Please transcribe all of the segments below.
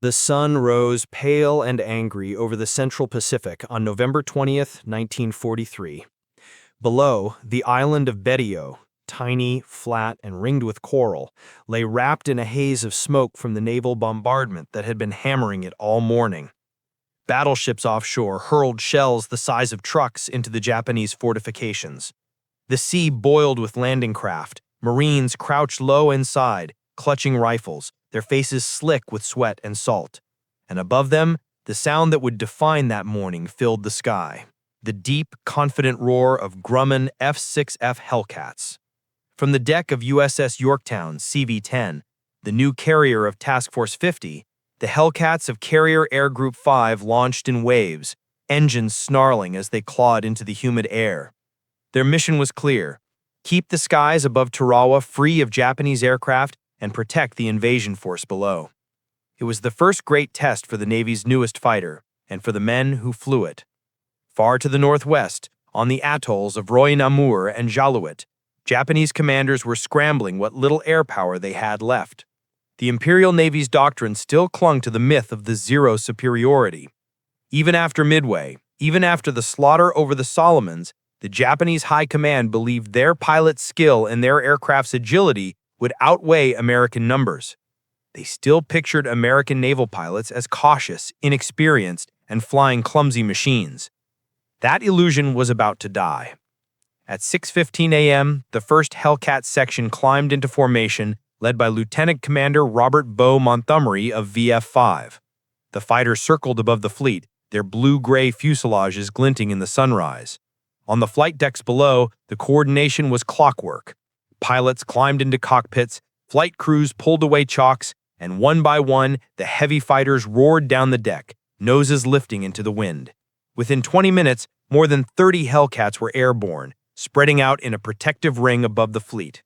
The sun rose pale and angry over the central Pacific on November 20th, 1943. Below, the island of Betio, tiny, flat, and ringed with coral, lay wrapped in a haze of smoke from the naval bombardment that had been hammering it all morning. Battleships offshore hurled shells the size of trucks into the Japanese fortifications. The sea boiled with landing craft. Marines crouched low inside, clutching rifles, their faces slick with sweat and salt. And above them, the sound that would define that morning filled the sky. The deep, confident roar of Grumman F-6F Hellcats. From the deck of USS Yorktown, CV-10, the new carrier of Task Force 50, the Hellcats of Carrier Air Group 5 launched in waves, engines snarling as they clawed into the humid air. Their mission was clear: keep the skies above Tarawa free of Japanese aircraft and protect the invasion force below. It was the first great test for the Navy's newest fighter, and for the men who flew it. Far to the northwest, on the atolls of Roy Namur and Jaluit, Japanese commanders were scrambling what little air power they had left. The Imperial Navy's doctrine still clung to the myth of the zero superiority. Even after Midway, even after the slaughter over the Solomons, the Japanese High Command believed their pilots' skill and their aircraft's agility would outweigh American numbers. They still pictured American naval pilots as cautious, inexperienced, and flying clumsy machines. That illusion was about to die. At 6:15 a.m., the 1st Hellcat section climbed into formation, led by Lieutenant Commander Robert Bo Montgomery of VF-5. The fighters circled above the fleet, their blue-gray fuselages glinting in the sunrise. On the flight decks below, the coordination was clockwork. Pilots climbed into cockpits, flight crews pulled away chocks, and one by one, the heavy fighters roared down the deck, noses lifting into the wind. Within 20 minutes, more than 30 Hellcats were airborne, spreading out in a protective ring above the fleet.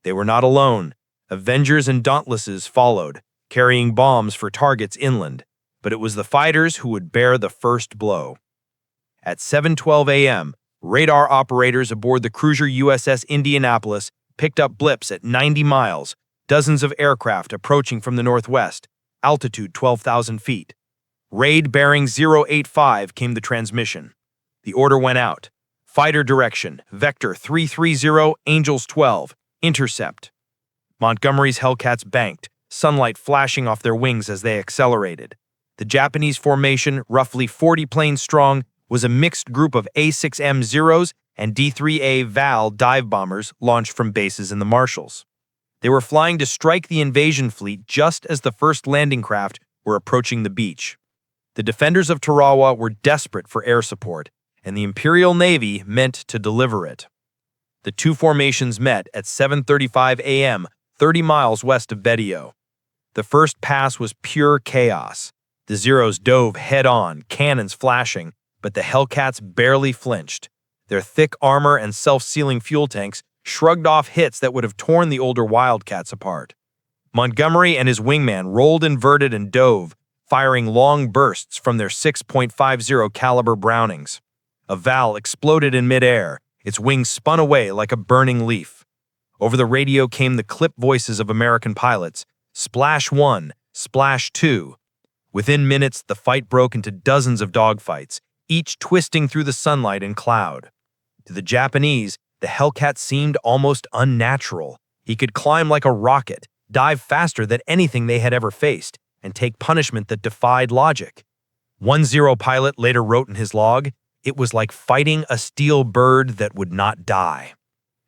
They were not alone. Avengers and Dauntlesses followed, carrying bombs for targets inland, but it was the fighters who would bear the first blow. At 7:12 a.m., radar operators aboard the cruiser USS Indianapolis picked up blips at 90 miles, dozens of aircraft approaching from the northwest, altitude 12,000 feet. Raid bearing 085 came the transmission. The order went out. Fighter direction, Vector 330, Angels 12, intercept. Montgomery's Hellcats banked, sunlight flashing off their wings as they accelerated. The Japanese formation, roughly 40 planes strong, was a mixed group of A6M-0s and D-3A Val dive bombers launched from bases in the Marshalls. They were flying to strike the invasion fleet just as the first landing craft were approaching the beach. The defenders of Tarawa were desperate for air support, and the Imperial Navy meant to deliver it. The two formations met at 7:35 a.m., 30 miles west of Betio. The first pass was pure chaos. The Zeros dove head-on, cannons flashing, but the Hellcats barely flinched. Their thick armor and self-sealing fuel tanks shrugged off hits that would have torn the older Wildcats apart. Montgomery and his wingman rolled inverted and dove, firing long bursts from their 6.50 caliber Brownings. A Val exploded in midair, its wings spun away like a burning leaf. Over the radio came the clipped voices of American pilots: Splash 1, Splash 2. Within minutes, the fight broke into dozens of dogfights, each twisting through the sunlight and cloud. To the Japanese, the Hellcat seemed almost unnatural. He could climb like a rocket, dive faster than anything they had ever faced, and take punishment that defied logic. One Zero pilot later wrote in his log, "It was like fighting a steel bird that would not die."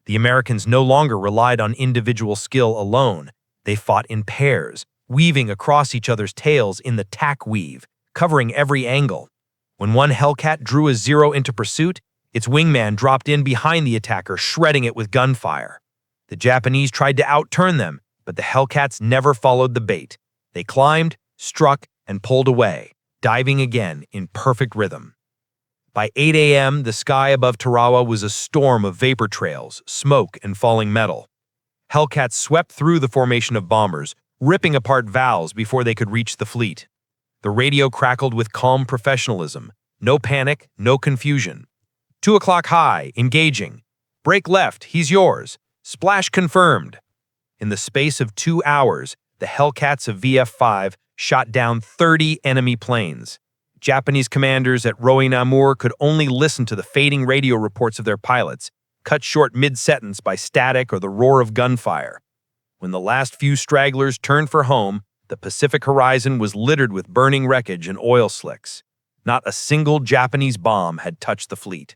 The Americans no longer relied on individual skill alone. They fought in pairs, weaving across each other's tails in the tack weave, covering every angle. When one Hellcat drew a Zero into pursuit, its wingman dropped in behind the attacker, shredding it with gunfire. The Japanese tried to outturn them, but the Hellcats never followed the bait. They climbed, struck, and pulled away, diving again in perfect rhythm. By 8 a.m., the sky above Tarawa was a storm of vapor trails, smoke, and falling metal. Hellcats swept through the formation of bombers, ripping apart valves before they could reach the fleet. The radio crackled with calm professionalism. No panic, no confusion. 2 o'clock high, engaging. Break left, he's yours. Splash confirmed. In the space of 2 hours, the Hellcats of VF-5 shot down 30 enemy planes. Japanese commanders at Roinamur could only listen to the fading radio reports of their pilots, cut short mid-sentence by static or the roar of gunfire. When the last few stragglers turned for home, the Pacific horizon was littered with burning wreckage and oil slicks. Not a single Japanese bomb had touched the fleet.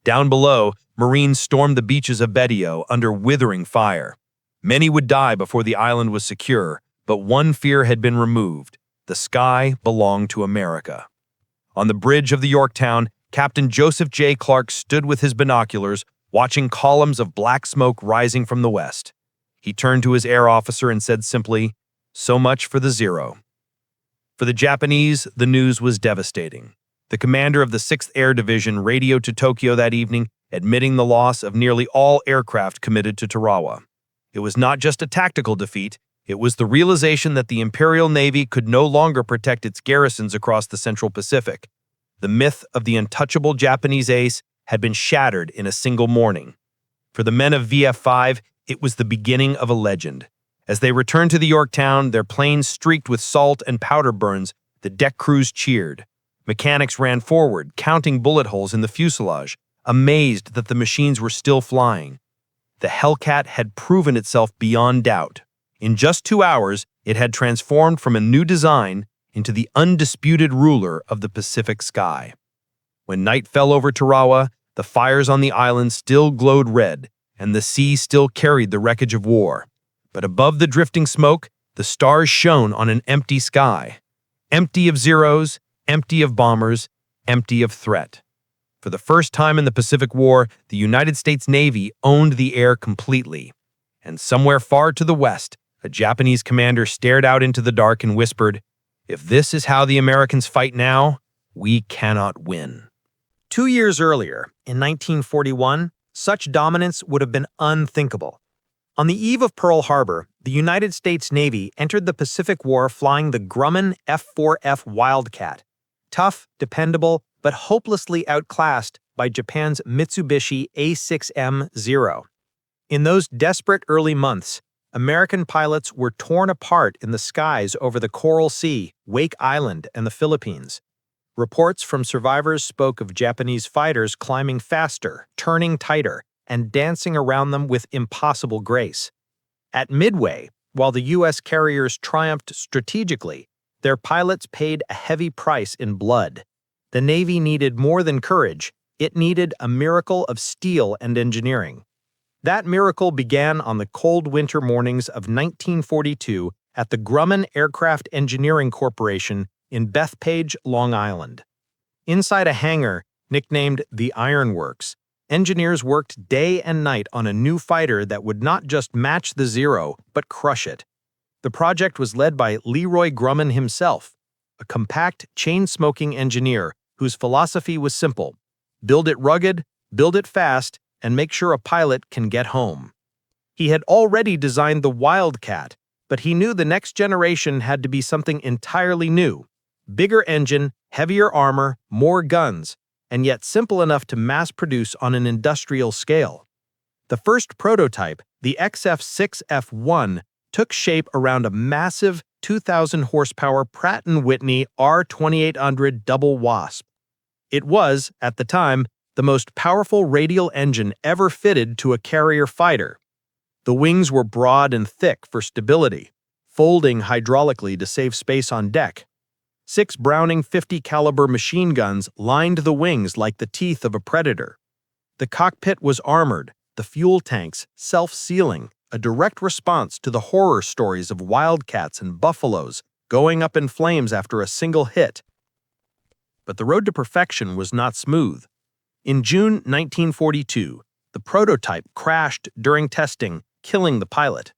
Down below, Marines stormed the beaches of Betio under withering fire. Many would die before the island was secure, but one fear had been removed. The sky belonged to America. On the bridge of the Yorktown, Captain Joseph J. Clark stood with his binoculars, watching columns of black smoke rising from the west. He turned to his air officer and said simply, "So much for the Zero." For the Japanese, the news was devastating. The commander of the 6th Air Division radioed to Tokyo that evening, admitting the loss of nearly all aircraft committed to Tarawa. It was not just a tactical defeat, it was the realization that the Imperial Navy could no longer protect its garrisons across the Central Pacific. The myth of the untouchable Japanese ace had been shattered in a single morning. For the men of VF-5, it was the beginning of a legend. As they returned to the Yorktown, their planes streaked with salt and powder burns, the deck crews cheered. Mechanics ran forward, counting bullet holes in the fuselage, amazed that the machines were still flying. The Hellcat had proven itself beyond doubt. In just 2 hours, it had transformed from a new design into the undisputed ruler of the Pacific sky. When night fell over Tarawa, the fires on the island still glowed red, and the sea still carried the wreckage of war. But above the drifting smoke, the stars shone on an empty sky. Empty of Zeros, empty of bombers, empty of threat. For the first time in the Pacific War, the United States Navy owned the air completely. And somewhere far to the west, a Japanese commander stared out into the dark and whispered, "If this is how the Americans fight now, we cannot win." 2 years earlier, in 1941, such dominance would have been unthinkable. On the eve of Pearl Harbor, the United States Navy entered the Pacific War flying the Grumman F-4F Wildcat, tough, dependable, but hopelessly outclassed by Japan's Mitsubishi A6M-0. In those desperate early months, American pilots were torn apart in the skies over the Coral Sea, Wake Island, and the Philippines. Reports from survivors spoke of Japanese fighters climbing faster, turning tighter, and dancing around them with impossible grace. At Midway, while the U.S. carriers triumphed strategically, their pilots paid a heavy price in blood. The Navy needed more than courage, it needed a miracle of steel and engineering. That miracle began on the cold winter mornings of 1942 at the Grumman Aircraft Engineering Corporation in Bethpage, Long Island. Inside a hangar, nicknamed the Iron Works, engineers worked day and night on a new fighter that would not just match the Zero, but crush it. The project was led by Leroy Grumman himself, a compact, chain-smoking engineer whose philosophy was simple: build it rugged, build it fast, and make sure a pilot can get home. He had already designed the Wildcat, but he knew the next generation had to be something entirely new. Bigger engine, heavier armor, more guns, and yet simple enough to mass-produce on an industrial scale. The first prototype, the XF6F1, took shape around a massive 2,000-horsepower Pratt & Whitney R2800 Double Wasp. It was, at the time, the most powerful radial engine ever fitted to a carrier fighter. The wings were broad and thick for stability, folding hydraulically to save space on deck. 6 Browning .50 caliber machine guns lined the wings like the teeth of a predator. The cockpit was armored, the fuel tanks self-sealing, a direct response to the horror stories of wildcats and buffaloes going up in flames after a single hit. But the road to perfection was not smooth. In June 1942, the prototype crashed during testing, killing the pilot.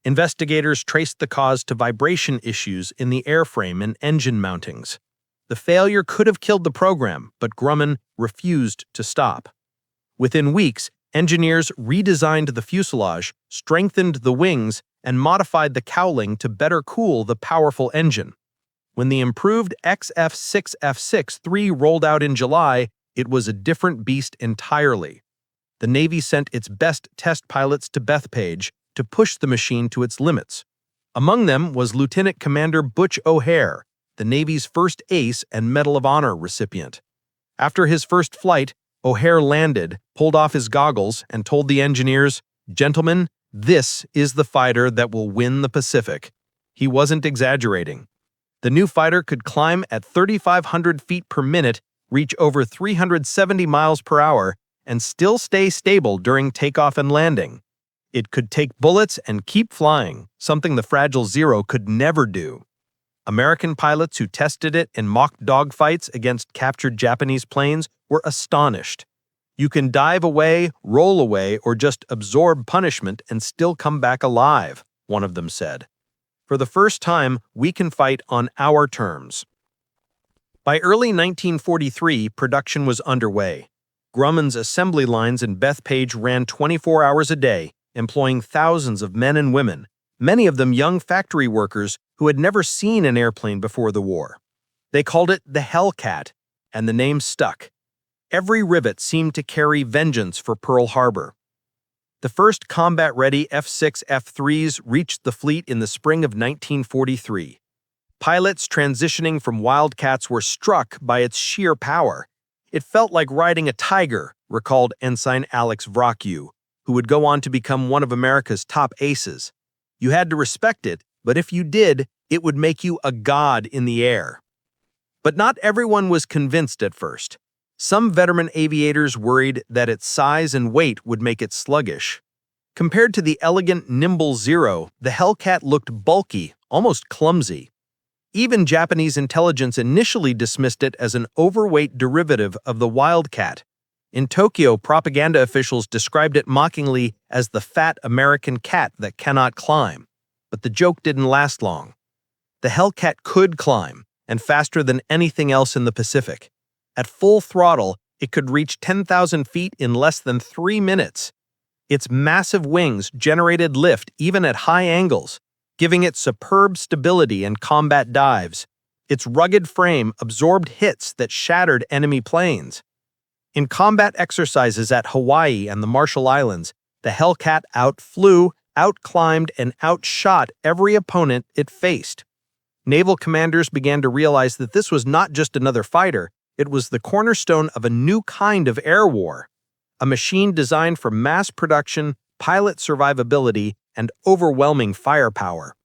Investigators traced the cause to vibration issues in the airframe and engine mountings. The failure could have killed the program, but Grumman refused to stop. Within weeks, engineers redesigned the fuselage, strengthened the wings, and modified the cowling to better cool the powerful engine. When the improved XF6F6-3 rolled out in July, it was a different beast entirely. The Navy sent its best test pilots to Bethpage to push the machine to its limits. Among them was Lieutenant Commander Butch O'Hare, the Navy's first ace and Medal of Honor recipient. After his first flight, O'Hare landed, pulled off his goggles, and told the engineers, "Gentlemen, this is the fighter that will win the Pacific." He wasn't exaggerating. The new fighter could climb at 3,500 feet per minute, reach over 370 miles per hour, and still stay stable during takeoff and landing. It could take bullets and keep flying, something the Fragile Zero could never do. American pilots who tested it in mock dogfights against captured Japanese planes were astonished. You can dive away, roll away, or just absorb punishment and still come back alive, one of them said. For the first time, we can fight on our terms. By early 1943, production was underway. Grumman's assembly lines in Bethpage ran 24 hours a day, employing thousands of men and women, many of them young factory workers who had never seen an airplane before the war. They called it the Hellcat, and the name stuck. Every rivet seemed to carry vengeance for Pearl Harbor. The first combat-ready F-6 F-3s reached the fleet in the spring of 1943. Pilots transitioning from Wildcats were struck by its sheer power. It felt like riding a tiger, recalled Ensign Alex Vrocku, who would go on to become one of America's top aces. You had to respect it, but if you did, it would make you a god in the air. But not everyone was convinced at first. Some veteran aviators worried that its size and weight would make it sluggish. Compared to the elegant, nimble Zero, the Hellcat looked bulky, almost clumsy. Even Japanese intelligence initially dismissed it as an overweight derivative of the Wildcat. In Tokyo, propaganda officials described it mockingly as the fat American cat that cannot climb. But the joke didn't last long. The Hellcat could climb, and faster than anything else in the Pacific. At full throttle, it could reach 10,000 feet in less than 3 minutes. Its massive wings generated lift even at high angles, giving it superb stability in combat dives. Its rugged frame absorbed hits that shattered enemy planes. In combat exercises at Hawaii and the Marshall Islands, the Hellcat outflew, outclimbed, and outshot every opponent it faced. Naval commanders began to realize that this was not just another fighter, it was the cornerstone of a new kind of air war, a machine designed for mass production, pilot survivability, and overwhelming firepower.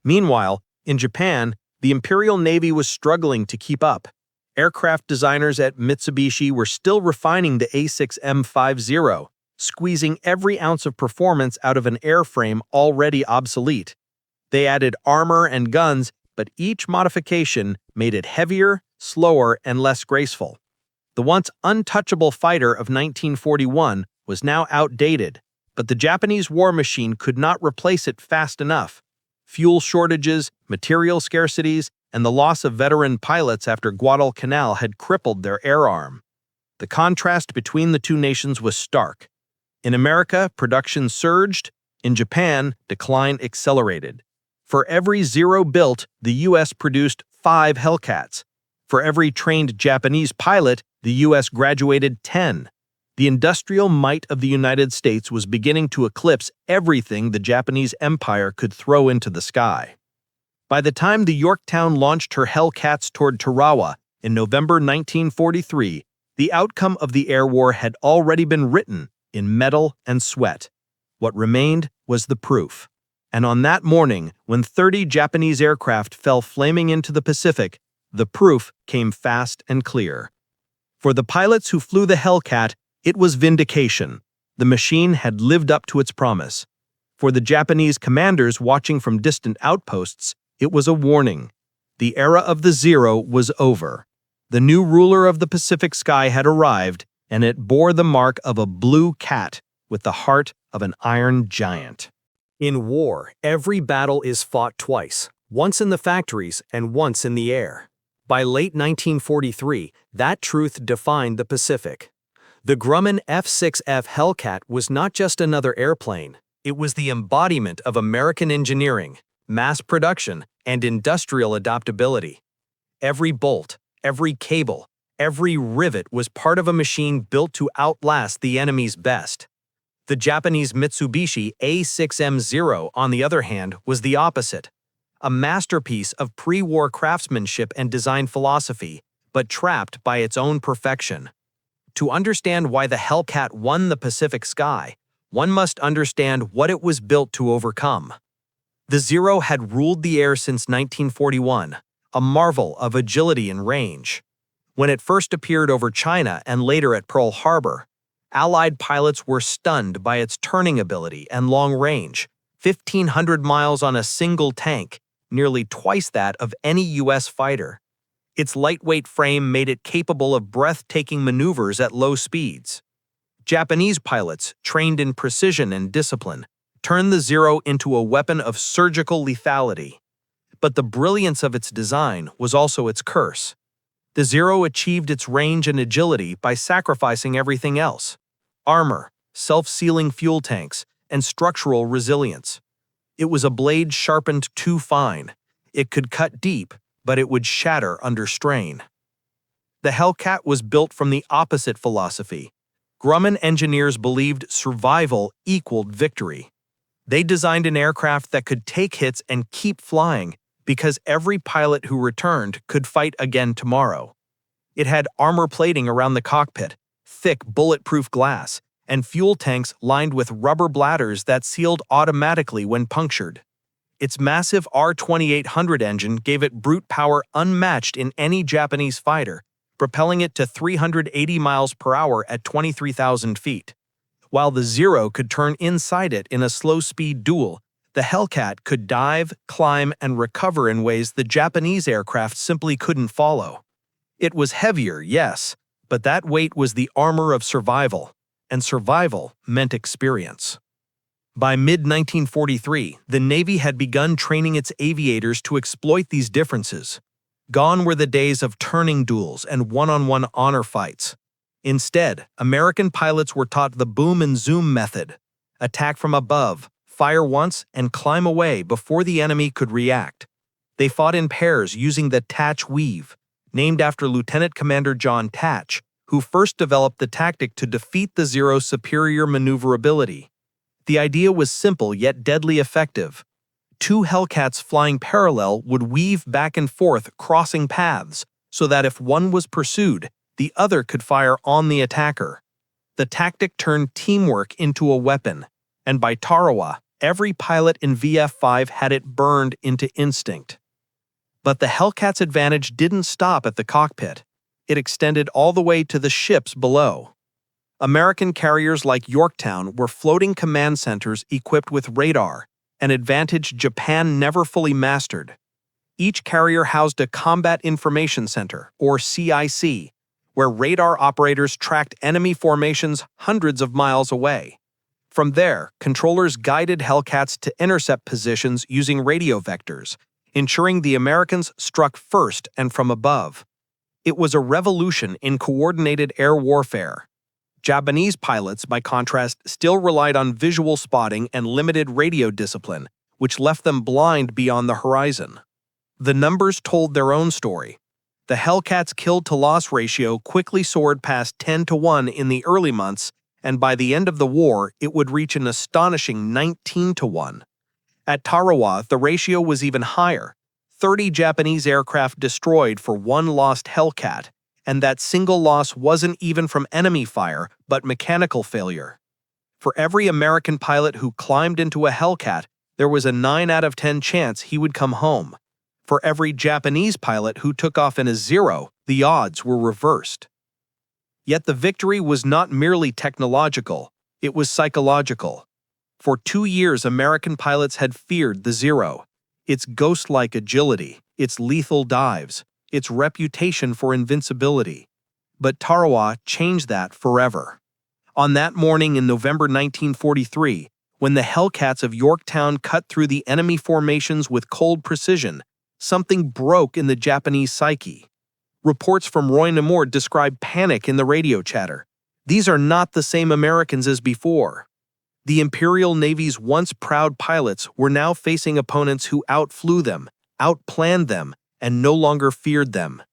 Meanwhile, in Japan, the Imperial Navy was struggling to keep up. Aircraft designers at Mitsubishi were still refining the A6M50, squeezing every ounce of performance out of an airframe already obsolete. They added armor and guns, but each modification made it heavier, slower, and less graceful. The once untouchable fighter of 1941 was now outdated, but the Japanese war machine could not replace it fast enough. Fuel shortages, material scarcities, and the loss of veteran pilots after Guadalcanal had crippled their air arm. The contrast between the two nations was stark. In America, production surged. In Japan, decline accelerated. For every Zero built, the U.S. produced 5 Hellcats. For every trained Japanese pilot, the U.S. graduated 10. The industrial might of the United States was beginning to eclipse everything the Japanese Empire could throw into the sky. By the time the Yorktown launched her Hellcats toward Tarawa in November 1943, the outcome of the air war had already been written in metal and sweat. What remained was the proof. And on that morning, when 30 Japanese aircraft fell flaming into the Pacific, the proof came fast and clear. For the pilots who flew the Hellcat, it was vindication. The machine had lived up to its promise. For the Japanese commanders watching from distant outposts, it was a warning. The era of the Zero was over. The new ruler of the Pacific sky had arrived, and it bore the mark of a blue cat with the heart of an iron giant. In war, every battle is fought twice, once in the factories and once in the air. By late 1943, that truth defined the Pacific. The Grumman F-6F Hellcat was not just another airplane. It was the embodiment of American engineering, mass production, and industrial adaptability. Every bolt, every cable, every rivet was part of a machine built to outlast the enemy's best. The Japanese Mitsubishi A6M0, on the other hand, was the opposite. A masterpiece of pre-war craftsmanship and design philosophy, but trapped by its own perfection. To understand why the Hellcat won the Pacific sky, one must understand what it was built to overcome. The Zero had ruled the air since 1941, a marvel of agility and range. When it first appeared over China and later at Pearl Harbor, Allied pilots were stunned by its turning ability and long range, 1,500 miles on a single tank, nearly twice that of any U.S. fighter. Its lightweight frame made it capable of breathtaking maneuvers at low speeds. Japanese pilots, trained in precision and discipline, turned the Zero into a weapon of surgical lethality. But the brilliance of its design was also its curse. The Zero achieved its range and agility by sacrificing everything else: armor, self-sealing fuel tanks, and structural resilience. It was a blade sharpened too fine. It could cut deep, but it would shatter under strain. The Hellcat was built from the opposite philosophy. Grumman engineers believed survival equaled victory. They designed an aircraft that could take hits and keep flying, because every pilot who returned could fight again tomorrow. It had armor plating around the cockpit, thick bulletproof glass, and fuel tanks lined with rubber bladders that sealed automatically when punctured. Its massive R-2800 engine gave it brute power unmatched in any Japanese fighter, propelling it to 380 miles per hour at 23,000 feet. While the Zero could turn inside it in a slow-speed duel, the Hellcat could dive, climb, and recover in ways the Japanese aircraft simply couldn't follow. It was heavier, yes, but that weight was the armor of survival, and survival meant experience. By mid-1943, the Navy had begun training its aviators to exploit these differences. Gone were the days of turning duels and one-on-one honor fights. Instead, American pilots were taught the boom and zoom method: attack from above, fire once, and climb away before the enemy could react. They fought in pairs using the Tatch Weave, named after Lieutenant Commander John Tatch, who first developed the tactic to defeat the Zero's superior maneuverability. The idea was simple yet deadly effective. Two Hellcats flying parallel would weave back and forth, crossing paths, so that if one was pursued, the other could fire on the attacker. The tactic turned teamwork into a weapon, and by Tarawa, every pilot in VF-5 had it burned into instinct. But the Hellcat's advantage didn't stop at the cockpit. It extended all the way to the ships below. American carriers like Yorktown were floating command centers equipped with radar, an advantage Japan never fully mastered. Each carrier housed a Combat Information Center, or CIC, where radar operators tracked enemy formations hundreds of miles away. From there, controllers guided Hellcats to intercept positions using radio vectors, ensuring the Americans struck first and from above. It was a revolution in coordinated air warfare. Japanese pilots, by contrast, still relied on visual spotting and limited radio discipline, which left them blind beyond the horizon. The numbers told their own story. The Hellcat's kill-to-loss ratio quickly soared past 10-1 in the early months, and by the end of the war, it would reach an astonishing 19-1. At Tarawa, the ratio was even higher: 30 Japanese aircraft destroyed for one lost Hellcat, and that single loss wasn't even from enemy fire, but mechanical failure. For every American pilot who climbed into a Hellcat, there was a 9 out of 10 chance he would come home. For every Japanese pilot who took off in a Zero, the odds were reversed. Yet the victory was not merely technological, it was psychological. For 2 years, American pilots had feared the Zero, its ghost-like agility, its lethal dives, its reputation for invincibility. But Tarawa changed that forever. On that morning in November 1943, when the Hellcats of Yorktown cut through the enemy formations with cold precision, something broke in the Japanese psyche. Reports from Roy Namor describe panic in the radio chatter. These are not the same Americans as before. The Imperial Navy's once proud pilots were now facing opponents who outflew them, outplanned them, and no longer feared them.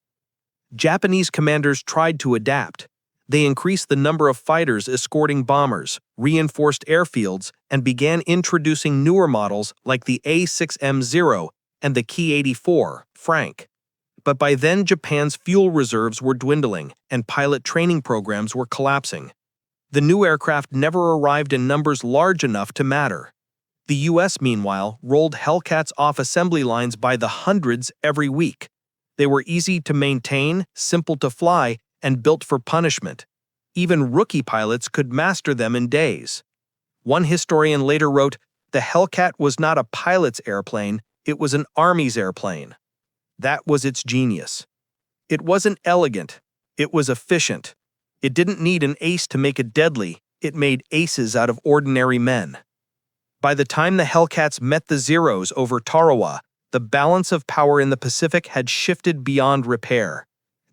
Japanese commanders tried to adapt. They increased the number of fighters escorting bombers, reinforced airfields, and began introducing newer models like the A6M0 and the Ki-84 Frank. But by then, Japan's fuel reserves were dwindling, and pilot training programs were collapsing. The new aircraft never arrived in numbers large enough to matter. The U.S., meanwhile, rolled Hellcats off assembly lines by the hundreds every week. They were easy to maintain, simple to fly, and built for punishment. Even rookie pilots could master them in days. One historian later wrote, "The Hellcat was not a pilot's airplane, it was an army's airplane." That was its genius. It wasn't elegant, it was efficient. It didn't need an ace to make it deadly, it made aces out of ordinary men. By the time the Hellcats met the Zeros over Tarawa, the balance of power in the Pacific had shifted beyond repair.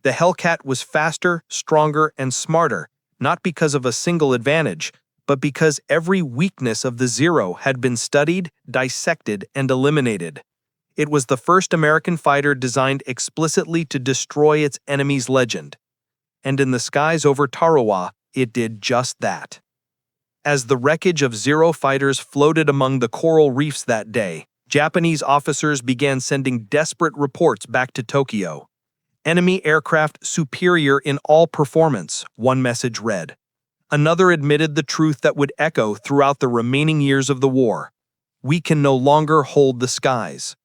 The Hellcat was faster, stronger, and smarter, not because of a single advantage, but because every weakness of the Zero had been studied, dissected, and eliminated. It was the first American fighter designed explicitly to destroy its enemy's legend. And in the skies over Tarawa, it did just that. As the wreckage of Zero fighters floated among the coral reefs that day, Japanese officers began sending desperate reports back to Tokyo. "Enemy aircraft superior in all performance," one message read. Another admitted the truth that would echo throughout the remaining years of the war: "We can no longer hold the skies."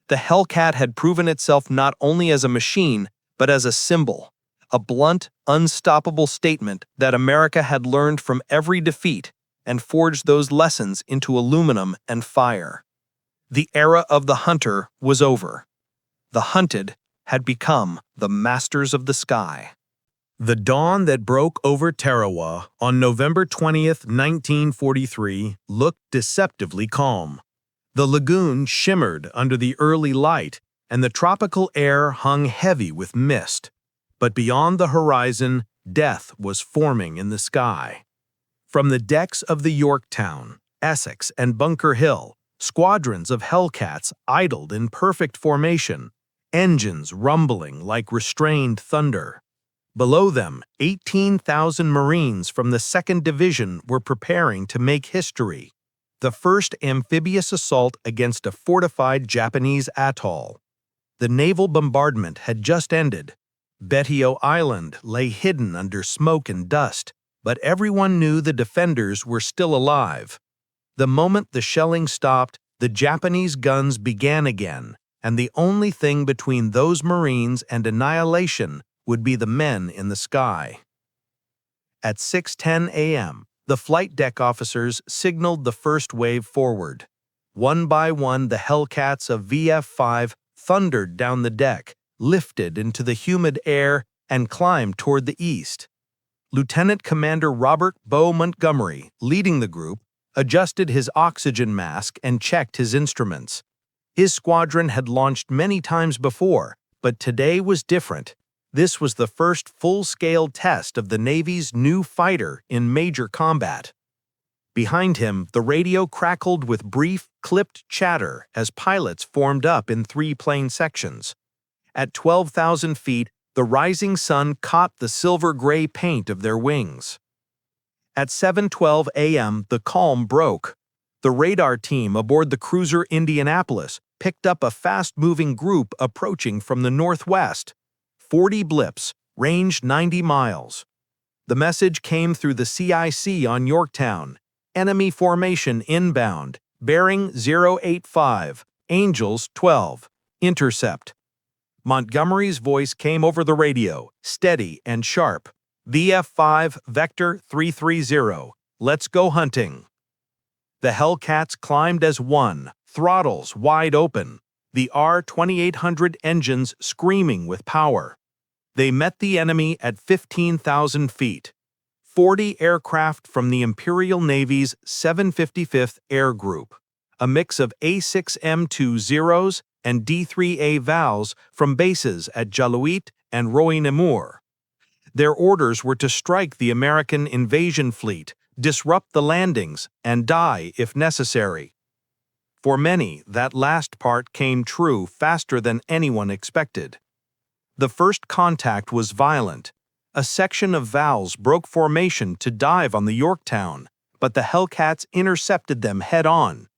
The Hellcat had proven itself not only as a machine, but as a symbol, a blunt, unstoppable statement that America had learned from every defeat and forged those lessons into aluminum and fire. The era of the hunter was over. The hunted had become the masters of the sky. The dawn that broke over Tarawa on November 20th, 1943, looked deceptively calm. The lagoon shimmered under the early light, and the tropical air hung heavy with mist. But beyond the horizon, death was forming in the sky. From the decks of the Yorktown, Essex, and Bunker Hill, squadrons of Hellcats idled in perfect formation, engines rumbling like restrained thunder. Below them, 18,000 Marines from the 2nd Division were preparing to make history, the first amphibious assault against a fortified Japanese atoll. The naval bombardment had just ended. Betio Island lay hidden under smoke and dust, but everyone knew the defenders were still alive. The moment the shelling stopped, the Japanese guns began again, and the only thing between those Marines and annihilation would be the men in the sky. At 6:10 a.m., the flight deck officers signaled the first wave forward. One by one, the Hellcats of VF-5 thundered down the deck, lifted into the humid air, and climbed toward the east. Lieutenant Commander Robert Bo Montgomery, leading the group, adjusted his oxygen mask and checked his instruments. His squadron had launched many times before, but today was different. This was the first full-scale test of the Navy's new fighter in major combat. Behind him, the radio crackled with brief, clipped chatter as pilots formed up in 3 plane sections. At 12,000 feet, the rising sun caught the silver-gray paint of their wings. At 7:12 a.m., the calm broke. The radar team aboard the cruiser Indianapolis picked up a fast-moving group approaching from the northwest. 40 blips, range 90 miles. The message came through the CIC on Yorktown. Enemy formation inbound, bearing 085, Angels 12, intercept. Montgomery's voice came over the radio, steady and sharp. VF-5, Vector 330, let's go hunting. The Hellcats climbed as one, throttles wide open, the R-2800 engines screaming with power. They met the enemy at 15,000 feet. 40 aircraft from the Imperial Navy's 755th Air Group, a mix of A6M2 Zeros and D3A Vals from bases at Jaluit and Roy Namur. Their orders were to strike the American invasion fleet, disrupt the landings, and die if necessary. For many, that last part came true faster than anyone expected. The first contact was violent. a section of Val's broke formation to dive on the Yorktown, but the Hellcats intercepted them head-on.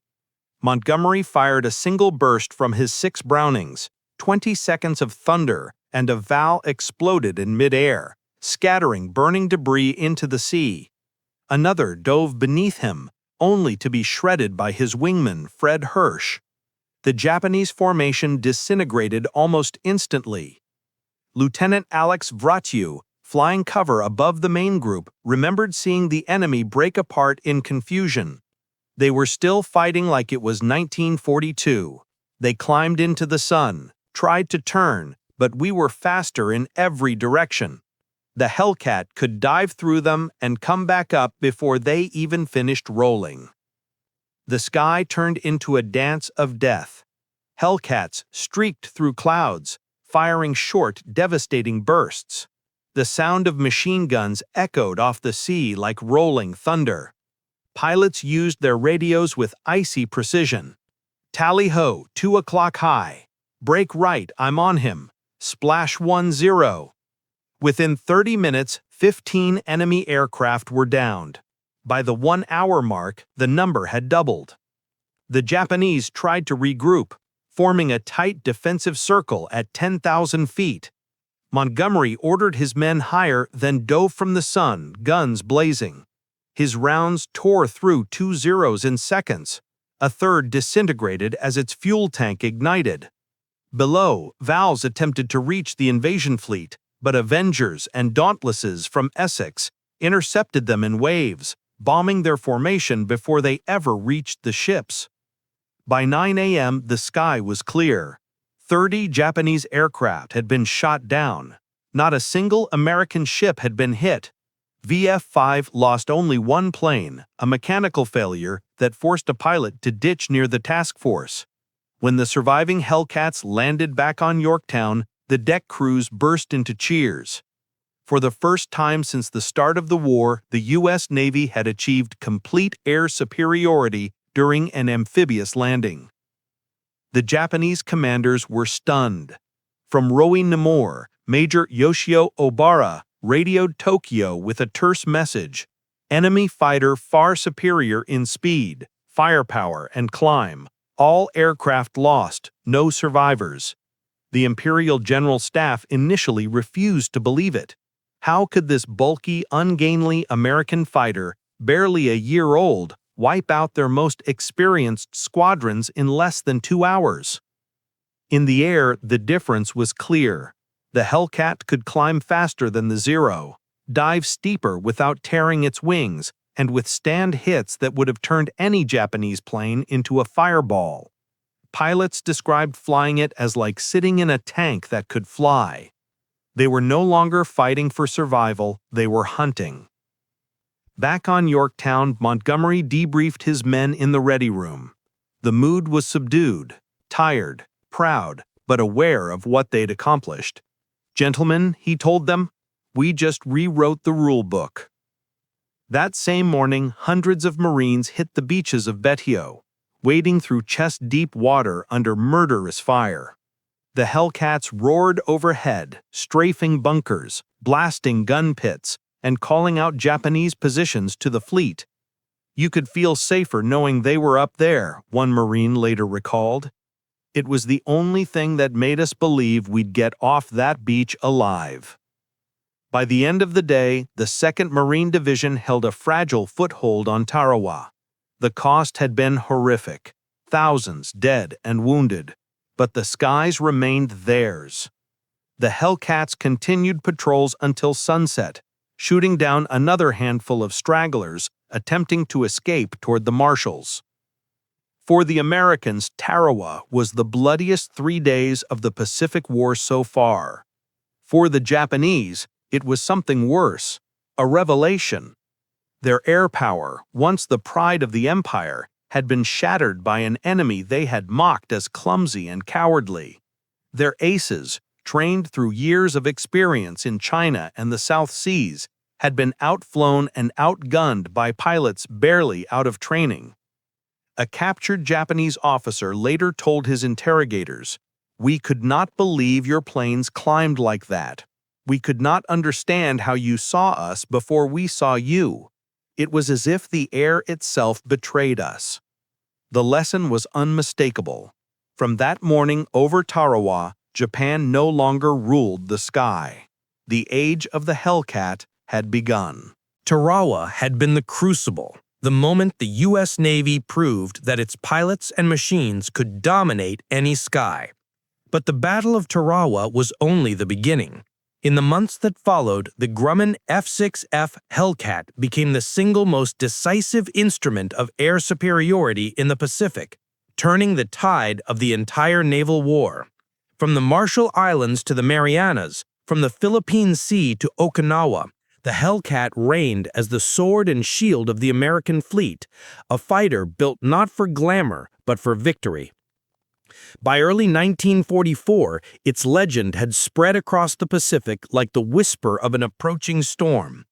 Montgomery fired a single burst from his 6 Brownings, 20 seconds of thunder, and a Val exploded in mid-air, scattering burning debris into the sea. Another dove beneath him, only to be shredded by his wingman, Fred Hirsch. The Japanese formation disintegrated almost instantly. Lieutenant Alex Vratiou, flying cover above the main group, remembered seeing the enemy break apart in confusion. They were still fighting like it was 1942. They climbed into the sun, tried to turn, but we were faster in every direction. The Hellcat could dive through them and come back up before they even finished rolling. The sky turned into a dance of death. Hellcats streaked through clouds, firing short, devastating bursts. The sound of machine guns echoed off the sea like rolling thunder. Pilots used their radios with icy precision. Tally-ho, 2 o'clock high. Break right, I'm on him. Splash 10. Within 30 minutes, 15 enemy aircraft were downed. By the 1-hour mark, the number had doubled. The Japanese tried to regroup, forming a tight defensive circle at 10,000 feet. Montgomery ordered his men higher, then dove from the sun, guns blazing. His rounds tore through 2 Zeros in seconds. A third disintegrated as its fuel tank ignited. Below, Val's attempted to reach the invasion fleet, but Avengers and Dauntlesses from Essex intercepted them in waves, bombing their formation before they ever reached the ships. By 9 a.m., the sky was clear. 30 Japanese aircraft had been shot down. Not a single American ship had been hit. VF-5 lost only 1 plane, a mechanical failure that forced a pilot to ditch near the task force. When the surviving Hellcats landed back on Yorktown, the deck crews burst into cheers. For the first time since the start of the war, the U.S. Navy had achieved complete air superiority during an amphibious landing. The Japanese commanders were stunned. From Roi Namor, Major Yoshio Obara radioed Tokyo with a terse message: enemy fighter far superior in speed, firepower, and climb. All aircraft lost, no survivors. The Imperial General Staff initially refused to believe it. How could this bulky, ungainly American fighter, barely a year old, wipe out their most experienced squadrons in less than 2 hours? In the air, the difference was clear. The Hellcat could climb faster than the Zero, dive steeper without tearing its wings, and withstand hits that would have turned any Japanese plane into a fireball. Pilots described flying it as like sitting in a tank that could fly. They were no longer fighting for survival, they were hunting. Back on Yorktown, Montgomery debriefed his men in the ready room. The mood was subdued, tired, proud, but aware of what they'd accomplished. "Gentlemen," he told them, "we just rewrote the rule book." That same morning, hundreds of Marines hit the beaches of Betio, wading through chest-deep water under murderous fire. The Hellcats roared overhead, strafing bunkers, blasting gun pits, and calling out Japanese positions to the fleet. "You could feel safer knowing they were up there," one Marine later recalled. "It was the only thing that made us believe we'd get off that beach alive." By the end of the day, the 2nd Marine Division held a fragile foothold on Tarawa. The cost had been horrific, thousands dead and wounded, but the skies remained theirs. The Hellcats continued patrols until sunset, shooting down another handful of stragglers attempting to escape toward the marshals. For the Americans, Tarawa was the bloodiest 3 days of the Pacific War so far. For the Japanese, it was something worse, a revelation. Their air power, once the pride of the empire, had been shattered by an enemy they had mocked as clumsy and cowardly. Their aces, trained through years of experience in China and the South Seas, had been outflown and outgunned by pilots barely out of training. A captured Japanese officer later told his interrogators, "We could not believe your planes climbed like that. We could not understand how you saw us before we saw you. It was as if the air itself betrayed us. The lesson was unmistakable. From that morning over Tarawa, Japan no longer ruled the sky. The age of the Hellcat had begun. Tarawa had been the crucible, the moment the U.S. Navy proved that its pilots and machines could dominate any sky. But the Battle of Tarawa was only the beginning. In the months that followed, the Grumman F-6F Hellcat became the single most decisive instrument of air superiority in the Pacific, turning the tide of the entire naval war. From the Marshall Islands to the Marianas, from the Philippine Sea to Okinawa, the Hellcat reigned as the sword and shield of the American fleet, a fighter built not for glamour but for victory. By early 1944, its legend had spread across the Pacific like the whisper of an approaching storm.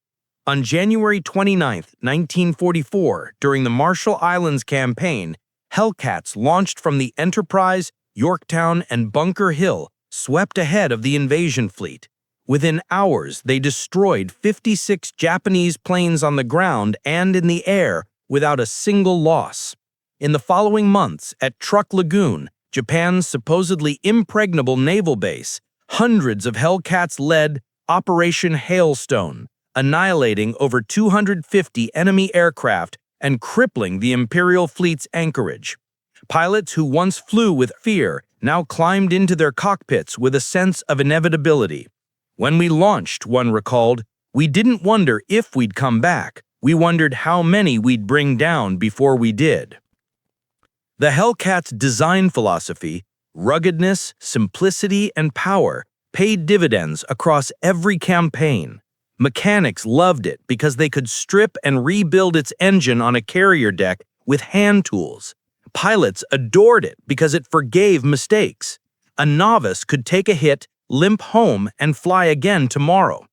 On January 29, 1944, during the Marshall Islands campaign, Hellcats launched from the Enterprise, Yorktown, and Bunker Hill swept ahead of the invasion fleet. Within hours, they destroyed 56 Japanese planes on the ground and in the air without a single loss. In the following months, at Truk Lagoon, Japan's supposedly impregnable naval base, hundreds of Hellcats led Operation Hailstone, annihilating over 250 enemy aircraft and crippling the Imperial fleet's anchorage. Pilots who once flew with fear now climbed into their cockpits with a sense of inevitability. When we launched, one recalled, we didn't wonder if we'd come back. We wondered how many we'd bring down before we did. The Hellcat's design philosophy, ruggedness, simplicity, and power paid dividends across every campaign. Mechanics loved it because they could strip and rebuild its engine on a carrier deck with hand tools. Pilots adored it because it forgave mistakes. A novice could take a hit, limp home, and fly again tomorrow.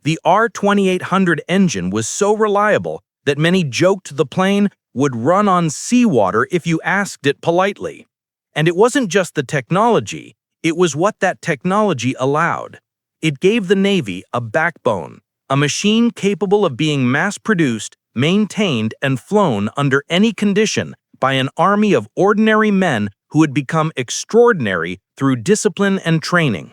The R-2800 engine was so reliable that many joked the plane would run on seawater if you asked it politely. And it wasn't just the technology, it was what that technology allowed. It gave the Navy a backbone, a machine capable of being mass-produced, maintained, and flown under any condition by an army of ordinary men who had become extraordinary through discipline and training.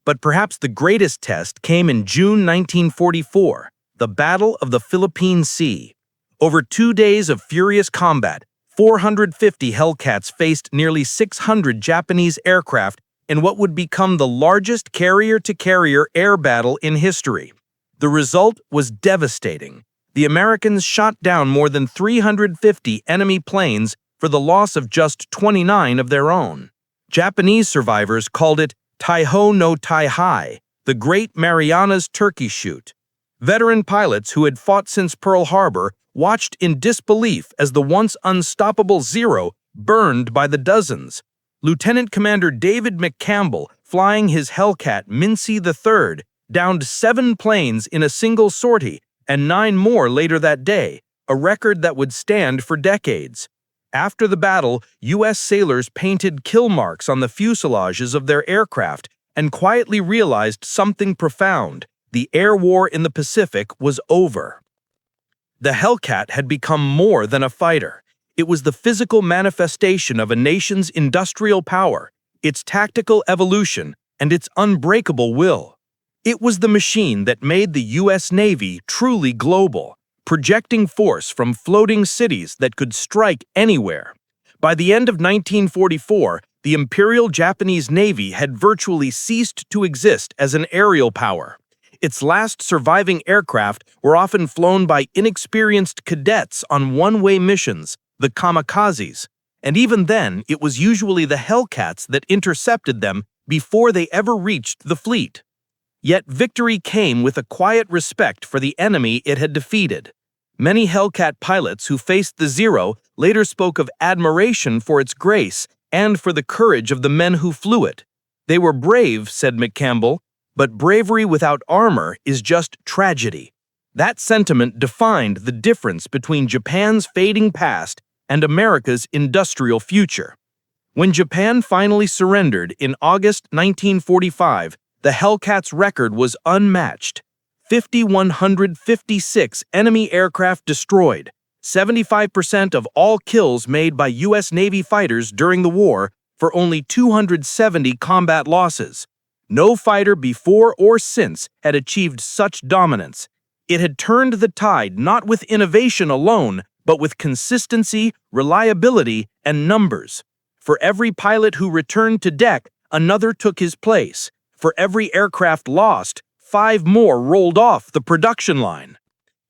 But perhaps the greatest test came in June 1944, the Battle of the Philippine Sea. Over 2 days of furious combat, 450 Hellcats faced nearly 600 Japanese aircraft in what would become the largest carrier-to-carrier air battle in history. The result was devastating. The Americans shot down more than 350 enemy planes for the loss of just 29 of their own. Japanese survivors called it Taiho no Taihai, the Great Marianas Turkey Shoot. Veteran pilots who had fought since Pearl Harbor watched in disbelief as the once unstoppable Zero burned by the dozens. Lieutenant Commander David McCampbell, flying his Hellcat Mincy III, downed 7 planes in a single sortie and 9 more later that day, a record that would stand for decades. After the battle, U.S. sailors painted kill marks on the fuselages of their aircraft and quietly realized something profound. The air war in the Pacific was over. The Hellcat had become more than a fighter. It was the physical manifestation of a nation's industrial power, its tactical evolution, and its unbreakable will. It was the machine that made the U.S. Navy truly global, projecting force from floating cities that could strike anywhere. By the end of 1944, the Imperial Japanese Navy had virtually ceased to exist as an aerial power. Its last surviving aircraft were often flown by inexperienced cadets on one-way missions, the kamikazes, and even then it was usually the Hellcats that intercepted them before they ever reached the fleet. Yet victory came with a quiet respect for the enemy it had defeated. Many Hellcat pilots who faced the Zero later spoke of admiration for its grace and for the courage of the men who flew it. They were brave, said McCampbell, but bravery without armor is just tragedy. That sentiment defined the difference between Japan's fading past and America's industrial future. When Japan finally surrendered in August 1945, the Hellcats' record was unmatched. 5,156 enemy aircraft destroyed, 75% of all kills made by U.S. Navy fighters during the war for only 270 combat losses. No fighter before or since had achieved such dominance. It had turned the tide not with innovation alone, but with consistency, reliability, and numbers. For every pilot who returned to deck, another took his place. For every aircraft lost, 5 more rolled off the production line.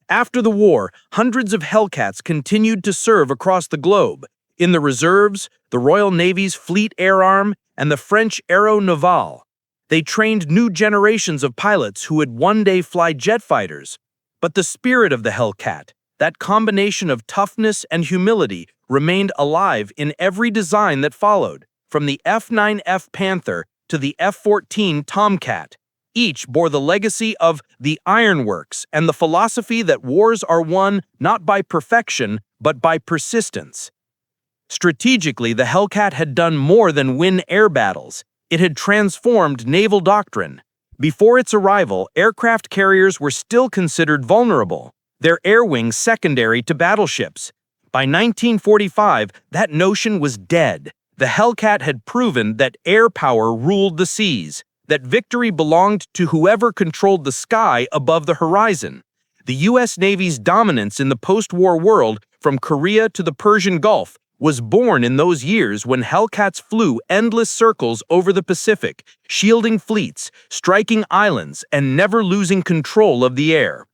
After the war, hundreds of Hellcats continued to serve across the globe, in the reserves, the Royal Navy's Fleet Air Arm, and the French Aero Naval. They trained new generations of pilots who would one day fly jet fighters. But the spirit of the Hellcat, that combination of toughness and humility, remained alive in every design that followed, from the F-9F Panther to the F-14 Tomcat. Each bore the legacy of the ironworks and the philosophy that wars are won not by perfection, but by persistence. Strategically, the Hellcat had done more than win air battles. It had transformed naval doctrine. Before its arrival, aircraft carriers were still considered vulnerable, their air wings secondary to battleships. By 1945, that notion was dead. The Hellcat had proven that air power ruled the seas, that victory belonged to whoever controlled the sky above the horizon. The U.S. Navy's dominance in the post-war world, from Korea to the Persian Gulf, was born in those years when Hellcats flew endless circles over the Pacific, shielding fleets, striking islands, and never losing control of the air.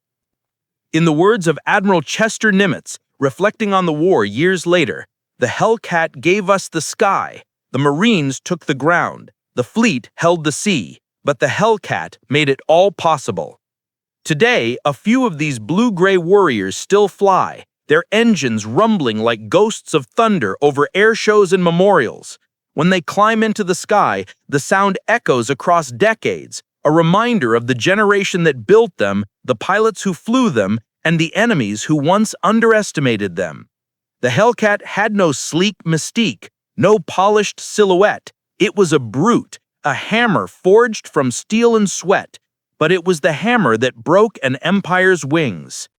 In the words of Admiral Chester Nimitz, reflecting on the war years later, "The Hellcat gave us the sky, the Marines took the ground, the fleet held the sea, but the Hellcat made it all possible." Today, a few of these blue-gray warriors still fly, their engines rumbling like ghosts of thunder over air shows and memorials. When they climb into the sky, the sound echoes across decades, a reminder of the generation that built them, the pilots who flew them, and the enemies who once underestimated them. The Hellcat had no sleek mystique, no polished silhouette. It was a brute, a hammer forged from steel and sweat. But it was the hammer that broke an empire's wings.